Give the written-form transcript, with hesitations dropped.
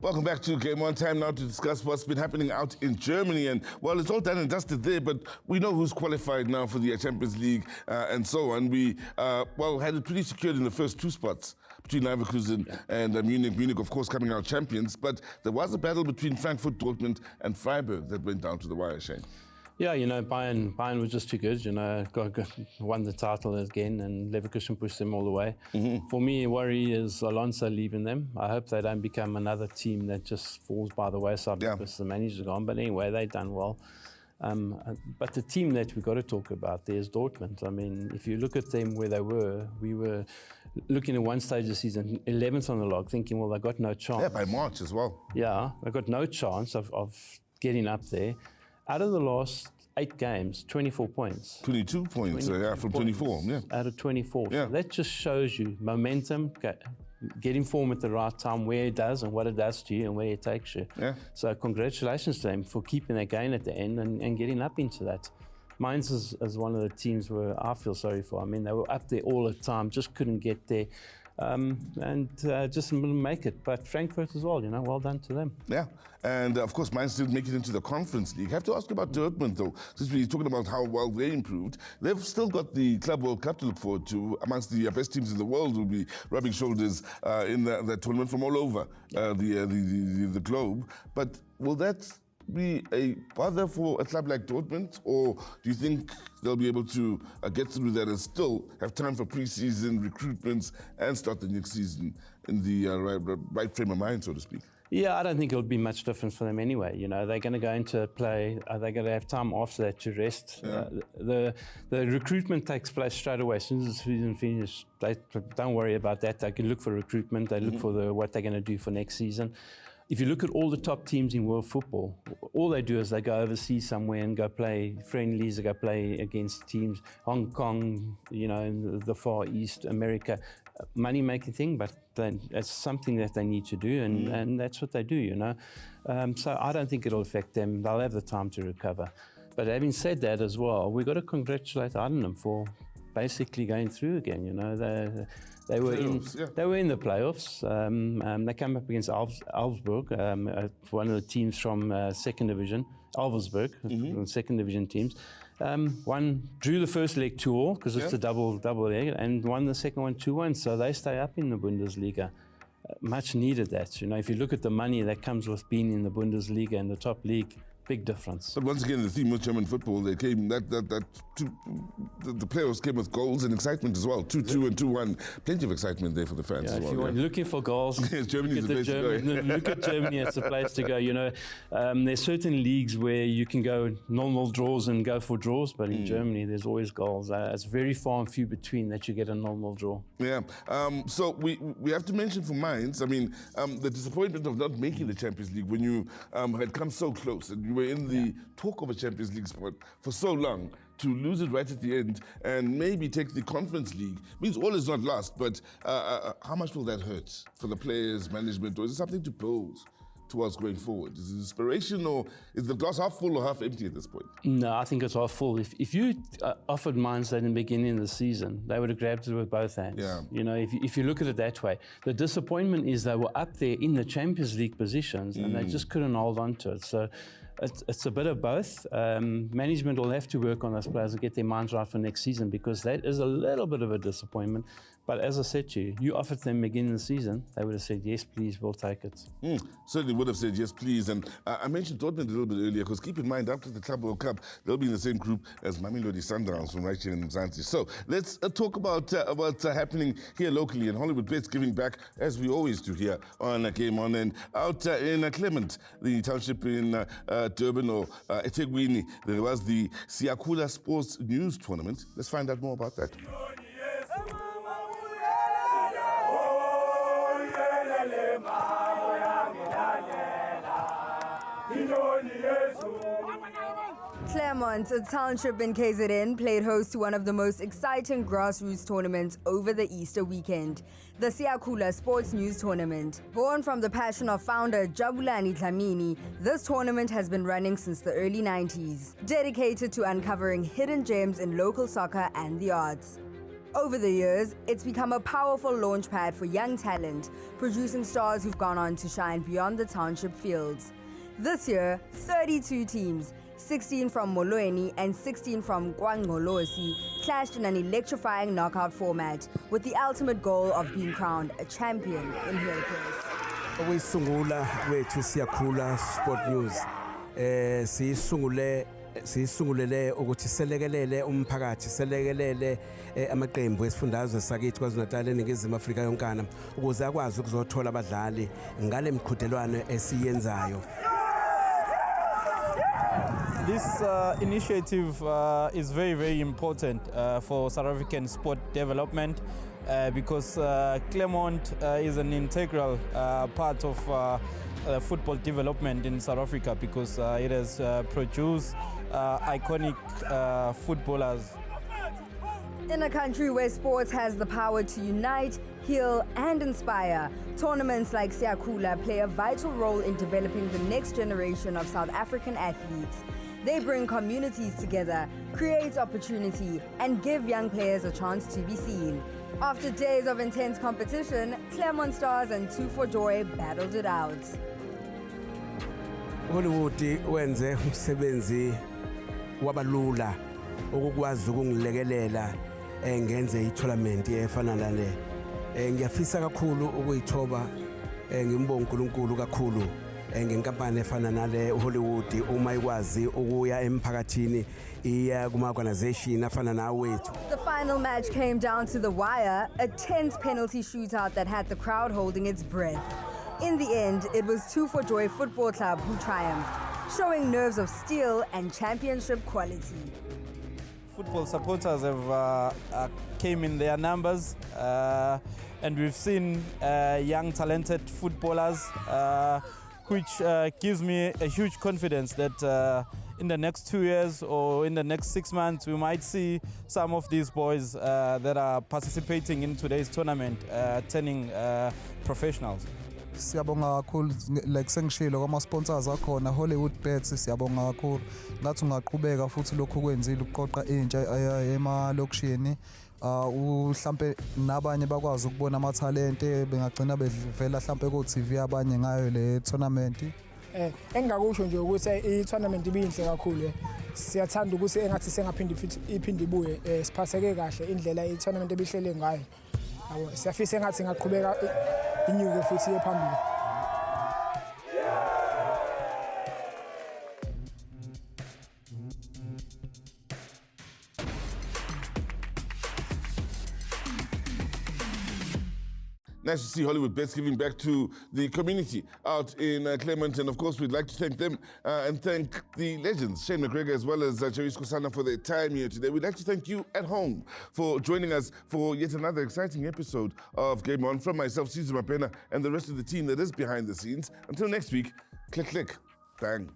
Welcome back to Game On. Time now to discuss what's been happening out in Germany. And, well, it's all done and dusted there, but we know who's qualified now for the Champions League and so on. We, had it pretty secured in the first two spots between Leverkusen and Munich. Munich, of course, coming out champions. But there was a battle between Frankfurt, Dortmund and Freiburg that went down to the wire, Shane. Yeah, Bayern was just too good, won the title again and Leverkusen pushed them all the way. Mm-hmm. For me, worry is Alonso leaving them. I hope they don't become another team that just falls by the wayside because the manager's gone. But anyway, they've done well. But the team that we've got to talk about there is Dortmund. I mean, if you look at them where they were, we were looking at one stage of the season, 11th on the log, thinking, well, they got no chance. Yeah, by March as well. Yeah, they got no chance of getting up there. Out of the last 8 games, 24 points. 22 points, from 24, yeah. Out of 24. Yeah. So that just shows you momentum, getting form at the right time, where it does and what it does to you and where it takes you. Yeah. So congratulations to them for keeping their gain at the end and getting up into that. Mainz is one of the teams where I feel sorry for. I mean, they were up there all the time, just couldn't get there. Just didn't make it. But Frankfurt as well, well done to them. Yeah, and of course, Mainz didn't make it into the Conference League. I have to ask you about Dortmund, though, since we're talking about how well they improved. They've still got the Club World Cup to look forward to. Amongst the best teams in the world will be rubbing shoulders in the tournament from all over the globe. But will that be a bother for a club like Dortmund, or do you think they'll be able to get through that and still have time for pre-season recruitments and start the next season in the right frame of mind, so to speak? Yeah, I don't think it'll be much different for them anyway. They're going to go into play. They're going to have time after that to rest. Yeah. The recruitment takes place straight away. As soon as the season finishes, they don't worry about that. They can look for recruitment. They look for what they're going to do for next season. If you look at all the top teams in world football, all they do is they go overseas somewhere and go play friendlies, they go play against teams, Hong Kong, in the Far East, America, money-making thing, but it's something that they need to do, and that's what they do, So I don't think it'll affect them. They'll have the time to recover. But having said that as well, we've got to congratulate Heidenheim for basically going through again. They were in the playoffs. They came up against Augsburg, one of the teams from second division, Wolfsburg, second division teams. Drew the first leg 2-2 because it's a double leg, and won the second one 2-1. So they stay up in the Bundesliga. Much needed that. If you look at the money that comes with being in the Bundesliga and the top league, big difference. But once again, the theme with German football, they came the players came with goals and excitement as well. 2-2 and 2-1. Plenty of excitement there for the fans as well. If you were looking for goals, Germany's the place to go. Look at Germany, it's the place to go. There's certain leagues where you can go normal draws and go for draws, but in Germany, there's always goals. It's very far and few between that you get a normal draw. Yeah. So we have to mention for Mainz, the disappointment of not making the Champions League when you had come so close and you were in the talk of a Champions League spot for so long. To lose it right at the end and maybe take the Conference League means all is not lost, but how much will that hurt for the players, management, or is it something to build towards going forward? Is it inspiration, or is the glass half full or half empty at this point? No, I think it's half full. If you offered Mainz that in the beginning of the season, they would have grabbed it with both hands. Yeah. If you look at it that way. The disappointment is they were up there in the Champions League positions and they just couldn't hold on to it. So it's a bit of both. Management will have to work on those players and get their minds right for next season, because that is a little bit of a disappointment. But as I said to you, you offered them beginning of the season, they would have said, yes, please, we'll take it. Certainly would have said, yes, please. And I mentioned Dortmund a little bit earlier, because keep in mind, after the Club World Cup, they'll be in the same group as Mamelodi Sundowns from right here in Mzansi. So let's talk about what's happening here locally in Hollywood Bets, giving back, as we always do here on Game On. And out in Clement, the township in Durban or eThekwini, there was the Siyakhula Sports News Tournament. Let's find out more about that. Claremont, a township in KZN, played host to one of the most exciting grassroots tournaments over the Easter weekend, the Siyakhula Sports News Tournament. Born from the passion of founder Jabulani Dlamini, this tournament has been running since the early 90s, dedicated to uncovering hidden gems in local soccer and the arts. Over the years, it's become a powerful launchpad for young talent, producing stars who've gone on to shine beyond the township fields. This year, 32 teams, 16 from Molweni and 16 from Guirassy, clashed in an electrifying knockout format with the ultimate goal of being crowned a champion in Hill Press. Okuyisungula kwethu siyakhula Sport News siyisungulele ukuthi selekelele umphakathi selekelele amaqembu esifundazwe sakithi KwaZulu-Natal eNingizimu Afrika yonkana ukuze akwazi ukuzothola abadlali ngale mqhudelwano esiyenzayo. This initiative is very, very important for South African sport development because Claremont is an integral part of football development in South Africa because it has produced iconic footballers. In a country where sports has the power to unite, heal and inspire, tournaments like Siyakhula play a vital role in developing the next generation of South African athletes. They bring communities together, create opportunity, and give young players a chance to be seen. After days of intense competition, Claremont Stars and Two for Joy battled it out. Hollywood wenze umsebenzi wabalula ukukwazi ukungilekelela ngenze i-tournament efana nale. Ngiyafisa kakhulu ukuyithoba ngimbonga uNkulunkulu kakhulu ngenkampani efana nale Hollywood uma ikwazi ukuya emphakathini iya kuma-organization afana nawethu. The final match came down to the wire, a tense penalty shootout that had the crowd holding its breath. In the end, it was Two for Joy Football Club who triumphed, showing nerves of steel and championship quality. Football supporters have came in their numbers and we've seen young talented footballers which gives me a huge confidence that in the next 2 years or in the next 6 months we might see some of these boys that are participating in today's tournament turning professionals. Siyabonga kakhulu like sengishilo kwama sponsors akhona Hollywood Bets siyabonga kakhulu ngathi ungaqhubeka futhi lokho kwenzile ukuqoqa intsha emalokishini mhlambe nabanye bakwazi ukubona ama talent bengagcina bevela mhlambe ku TV abanye ngayo le tournament. Engakusho nje ukuthi I tournament ibinhle kakhulu siyathanda ukuthi engathi sengaphindi iphinde ibuye siphatheke kahle indlela I tournament ebihlele ngayo yabo siyafisa engathi ngaqhubeka inyuke futhi ephambili. Nice to see Hollywood Bets giving back to the community out in Claremont. And of course, we'd like to thank them and thank the legends, Shane McGregor as well as Guirassy for their time here today. We'd like to thank you at home for joining us for yet another exciting episode of Game On. From myself, Caesar Mapena, and the rest of the team that is behind the scenes. Until next week, click, click, bang.